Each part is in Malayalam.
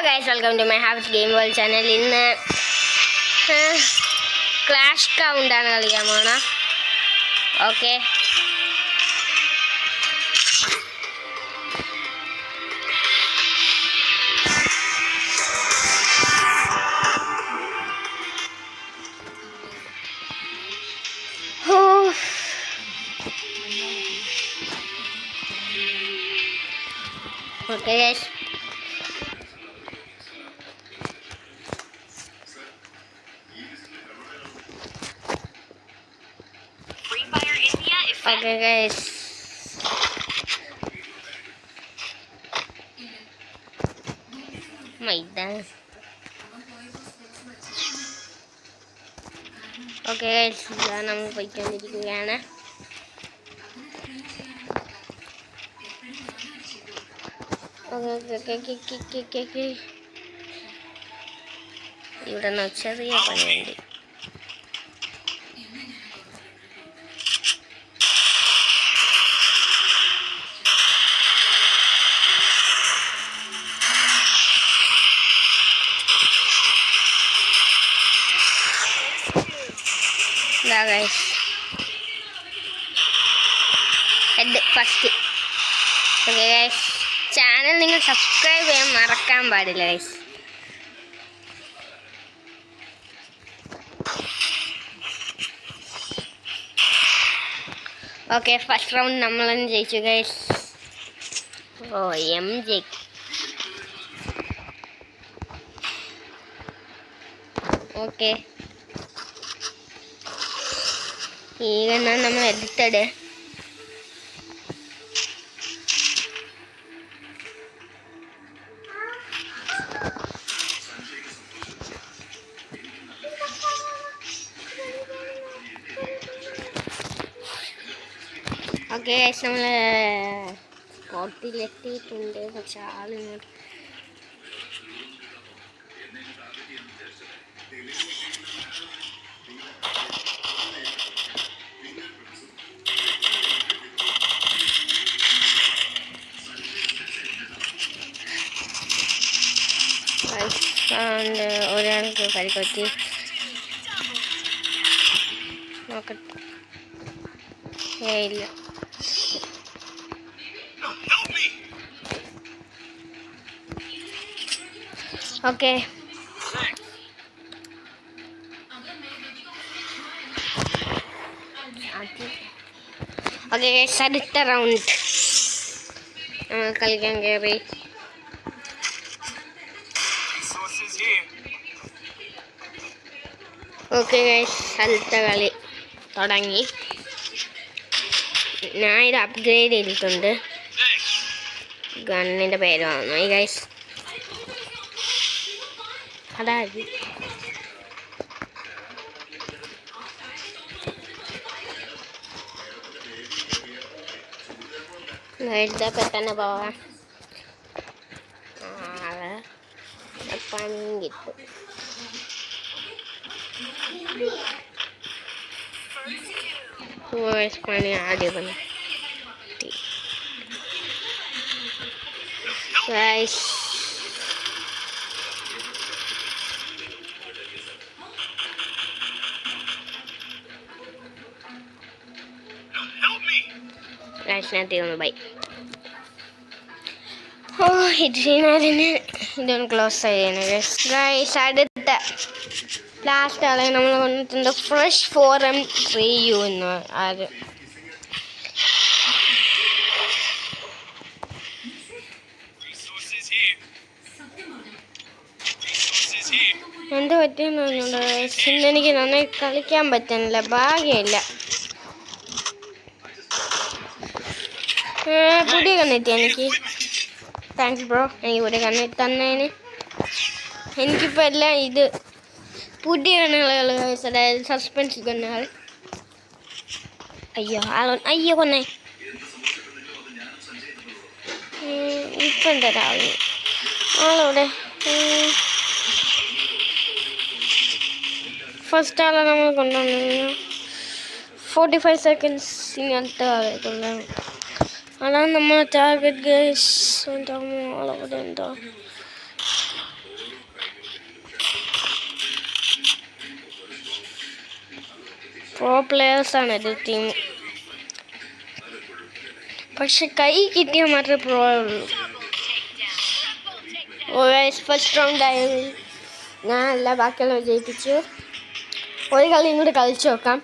guys, welcome to my Habits Game World channel. ഇന്ന് ക്ലാഷ് കൗണ്ടാണ് കളിക്കാൻ പോണ. Okay, okay guys, okay guys, maidan. Okay guys, ഇതാ നമ്മൾ പോയിക്കൊണ്ടിരിക്കുകയാണ്. ഇവിടെ നിന്ന് ചെറിയ പണിയുണ്ട്. Guys, head first. Okay guys, channel നിങ്ങൾ സബ്സ്ക്രൈബ് ചെയ്യാൻ മറക്കാൻ പാടില്ല ഗൈസ്. ഓക്കെ, ഫസ്റ്റ് റൗണ്ട് നമ്മളെന്ന് ജയിച്ചു ഗൈസ്. ഓ എം ജയിക്കും. ഓക്കെ, ಈಗ നമ്മൾ എഡിറ്റഡ്. ഓക്കെ ഗൈസ്, നമ്മൾ സ്പോട്ടിലെത്തിയിട്ടുണ്ട്. പക്ഷെ ആളിങ്ങോട്ട് ഒരാൾക്ക് പരിക്കൊത്തി. നോക്കട്ടെ, ഇല്ല. ഓക്കെ, ഓക്കെ ഗൈസ്, അടുത്ത റൗണ്ട് നമ്മൾ കളിക്കാൻ കയറി. ഓക്കെ ഗൈസ്, അടുത്ത കളി തുടങ്ങി. ഞാൻ ഇത് അപ്ഗ്രേഡ് ചെയ്തിട്ടുണ്ട്. ഗണ്ണിൻ്റെ പേര് വന്നു ഗൈസ്. അതായത് പെട്ടെന്ന് പോവാം. പണിയും കിട്ടും. പണി ആദ്യം വന്നു ഗൈസ്. ഗൈസിനകത്ത് ബൈ. ഓ, ഇതിനെ ഇതൊന്ന് ക്ലോസ് ചെയ്യണം ഗൈസ്. അടുത്ത ലാസ്റ്റ് ആളെ നമ്മൾ വന്നിട്ടുണ്ട്. ഫ്രഷ് 4M3U എന്ന്. അത് എന്ത് പറ്റിയെന്ന് പറഞ്ഞുകൊണ്ട് എനിക്ക് നന്നായി കളിക്കാൻ പറ്റുന്നില്ല, ഭാഗ്യമില്ല. പുതിയ കണ്ണെത്തി എനിക്ക്. താങ്ക്സ് ബ്രോ, എനിക്ക് പുതിയ കണ്ണെത്തി തന്നതിന്. എനിക്കിപ്പോൾ എല്ലാം ഇത് പുതിയ കണ്ണുകൾ, അതായത് സസ്പെൻസ് കണ്ണുകൾ. അയ്യോ കൊന്നേ. ഇപ്പം എന്താ രാവിലെ ആളോടെ ഫസ്റ്റ് ആളെ നമ്മൾ കൊണ്ടുവന്നു. 45 സെക്കൻഡ്സ് ഇങ്ങനത്തെ ആളുകളാണ്. അതാണ് നമ്മൾ ടാർഗറ്റ് ഗൈസ്. എന്താ ആളവിടെ എന്താ പ്രോ പ്ലെയേഴ്സാണ് ഇത് ടീം. പക്ഷെ കൈ കിട്ടിയാൽ മാത്രമേ പ്രോ ഉള്ളൂ. ഫസ്റ്റ് റൗണ്ട് ആയി ഞാനല്ല ബാക്കിയുള്ള ജയിപ്പിച്ചു. ഒരു കളിയും കൂടി കളിച്ചു നോക്കാം.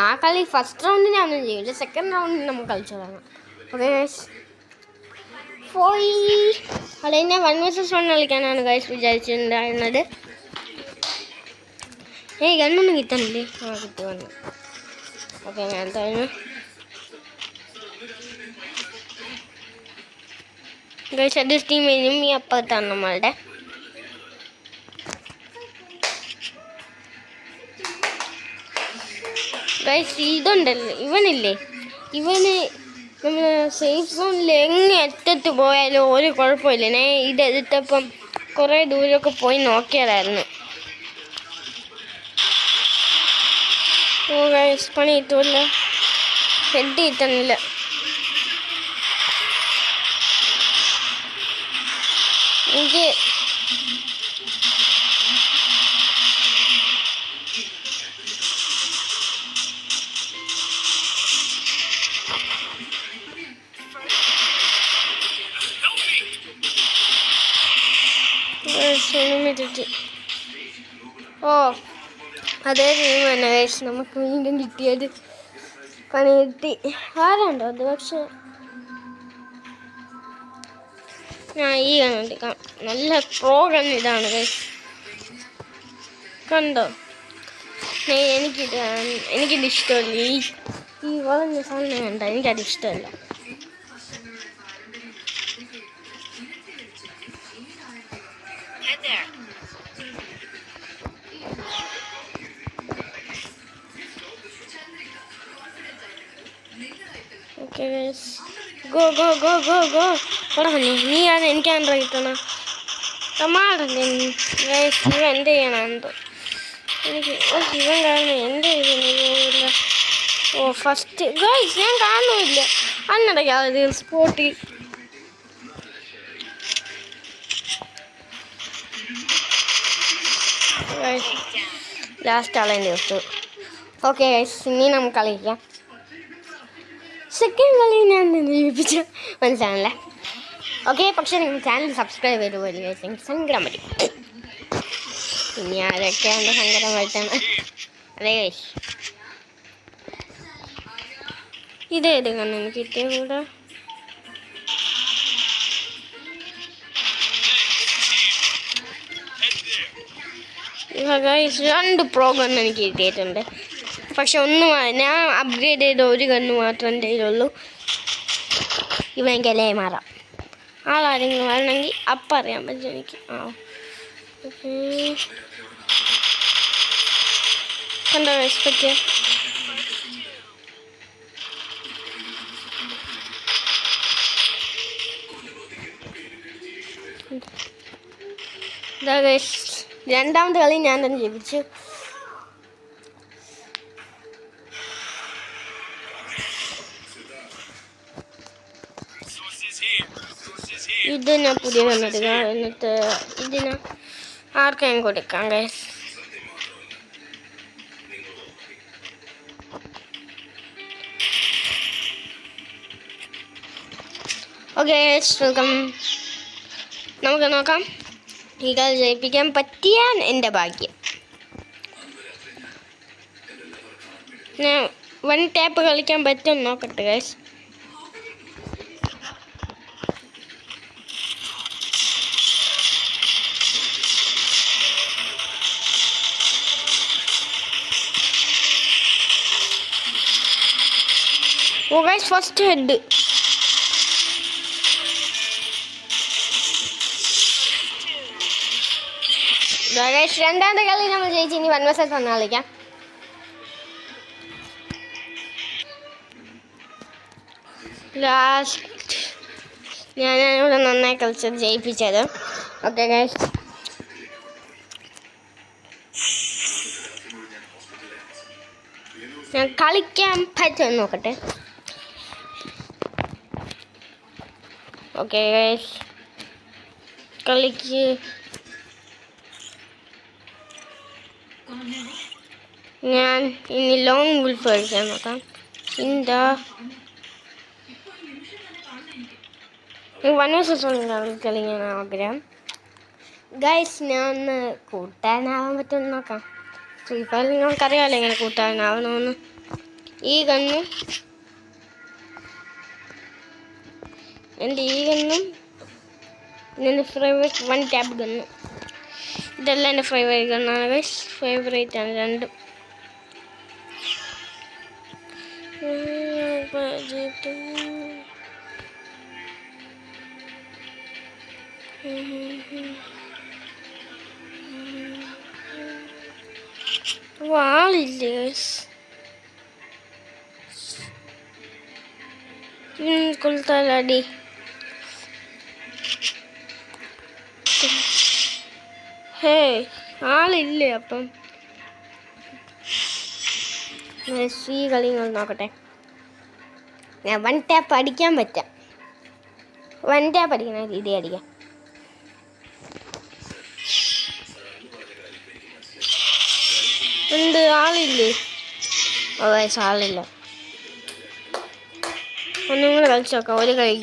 ആ കളി ഫസ്റ്റ് റൗണ്ട് ഞാനൊന്നും ചെയ്യില്ല, സെക്കൻഡ് റൗണ്ടിൽ നമുക്ക് കളിച്ചു തുടങ്ങാം. ഓക്കെ ഗൈസ്, പോയി അല്ലെ ഞാൻ 1 vs 1 കളിക്കാനാണ് ഗൈസ് വിചാരിച്ചിട്ടുണ്ടായിരുന്നത്. ഗണ്ണൊന്നും കിട്ടാനില്ലേ? കിട്ടി വന്നു. ഓക്കെ, ഞാൻ തന്നെ ഗൈസ് അത് ടീം എനിമി അപ്പുറത്താണ് നമ്മളുടെ. ഗൈസ് ഇതുണ്ടല്ലോ, ഇവനില്ലേ, ഇവന് നമ്മൾ സേഫ് സോണിൽ എങ്ങനെ അറ്റത്ത് പോയാലും ഒരു കുഴപ്പമില്ല. ഞാൻ ഇതെടുത്തപ്പം കുറേ ദൂരമൊക്കെ പോയി നോക്കിയതായിരുന്നു. ഗൈസ് പണി കിട്ടൂല്ല, ഹെഡ് കിട്ടുന്നില്ല. എനിക്ക് അതേ ടീം തന്നെ ഗൈസ് നമുക്ക് വീണ്ടും കിട്ടിയത്. പണി കിട്ടി. ആരുണ്ടോ അത്? പക്ഷെ ഞാൻ ഈ കണ്ടിക്കാം, നല്ല പ്രോ ഗൺ ഇതാണ് ഗൈസ്, കണ്ടോ? എനിക്കിത് ഇഷ്ടമല്ല. ഈ വളഞ്ഞ സാധനം കണ്ട, എനിക്കത് ഇഷ്ടമല്ല. Okay guys, go go go go go. പറഞ്ഞു നീയാണ് എനിക്കാണ് കിട്ടണം. ടമാടല്ലേ ഗൈസ്, ഇവ എന്ത് ചെയ്യണം എന്തോ എനിക്ക്. ഇവൻ കാരണം എൻ്റെ ഇതില്ല. ഫസ്റ്റ് ഗൈസ് ഞാൻ കാണുന്നില്ല, അന്നിടയ്ക്ക് സ്പോട്ടി. ലാസ്റ്റ് ആളെൻ്റെ എടുത്തു. ഓക്കെ ഗൈസ്, ഇനി നമുക്ക് കളിക്കാം. സെക്കൻഡ് കളി ഞാൻ ജയിപ്പിച്ച മനസ്സിലാണല്ലേ. ഓക്കെ, പക്ഷേ നിങ്ങൾ ചാനൽ സബ്സ്ക്രൈബ് ചെയ്ത് പോലും ഗൈസ്, എനിക്ക് സങ്കടം പറ്റും. ഇനി ആരൊക്കെയാണ് സങ്കടം വരുത്താണ്? അതെ ഗൈസ്, ഇതേത് കണ്ണ് എനിക്ക് കിട്ടിയ കൂടെ. ഗൈസ് 2 പ്രോ ഗണ്ണ് എനിക്ക് കിട്ടിയിട്ടുണ്ട്. പക്ഷെ ഞാൻ അപ്ഗ്രേഡ് ചെയ്ത ഒരു ഗണ്ണ് മാത്രം എൻ്റെ കയ്യിലുള്ളൂ. ഇവനെനിക്കല്ലേ മാറാം. ആളാരെങ്കിലും വരണമെങ്കിൽ അപ്പം അറിയാൻ പറ്റും എനിക്ക്. കണ്ടോ റെസ്പെക്റ്റ്. രണ്ടാമത്തെ കളി ഞാൻ തന്നെ ജയിപ്പിച്ചു. ഇതിനെ പുതിയ കണ്ണെടുക്കുക, എന്നിട്ട് ഇതിന് ആർക്കും കൊടുക്കാം ഗൈസ്. Okay welcome. നമുക്ക് നോക്കാം, ഈ കളി ജയിപ്പിക്കാൻ പറ്റിയാൽ എൻ്റെ ഭാഗ്യം. ഞാൻ 1 ടാപ്പ് കളിക്കാൻ പറ്റും നോക്കട്ടെ ഗൈസ്. Guys first head. രണ്ടാമത്തെ കളി നമ്മൾ ജയിച്ച് ഇനി 1 vs 1 കളിക്കാം. ലാസ്റ്റ് ഞാനിവിടെ നന്നായി കളിച്ചത് ജയിപ്പിച്ചത്. ഓക്കെ ഗൈസ്, ഞാൻ കളിക്കാൻ പറ്റുമെന്ന് നോക്കട്ടെ. ഓക്കെ ഗൈസ്, കളിക്ക് ഞാൻ ഇനി ലോങ് ഗുൾഫ് കഴിക്കാൻ നോക്കാം. എന്താ 1 vs 1 കളിക്കാൻ ആഗ്രഹം. ഗൈസ്, ഞാൻ ഒന്ന് കൂട്ടാനാവാൻ പറ്റുമെന്ന് നോക്കാം. ഫ്രീ ഫയറിൽ നമുക്കറിയാമല്ലോ എങ്ങനെ കൂട്ടാനാവണമെന്ന്. ഈ ഗണ്ണും എൻ്റെ എൻ്റെ ഫേവറേറ്റ് 1 ടാപ്പ് ഗണ്ണും, ഇതെല്ലാം എൻ്റെ ഫേവറേറ്റ് ഗണ്ണാണ് ഗൈസ്. ഫേവറേറ്റ് ആണ് രണ്ടും. ആളില്ലേ ഗൈസ്? കൊളുത്താലടി. ഹേ, ആളില്ലേ? അപ്പം ഈ കളി നോക്കട്ടെ. ഞാൻ 1 ടാപ്പ് അടിക്കാൻ പറ്റാം. 1 ടാപ്പ് അടിക്കണ രീതി അടിക്കാം. എന്ത് ആളില്ലേ? ഓ ഗൈസ്, ആളില്ല. ഒന്നും കൂടെ കളിച്ച് നോക്കാം. ഒരു കളി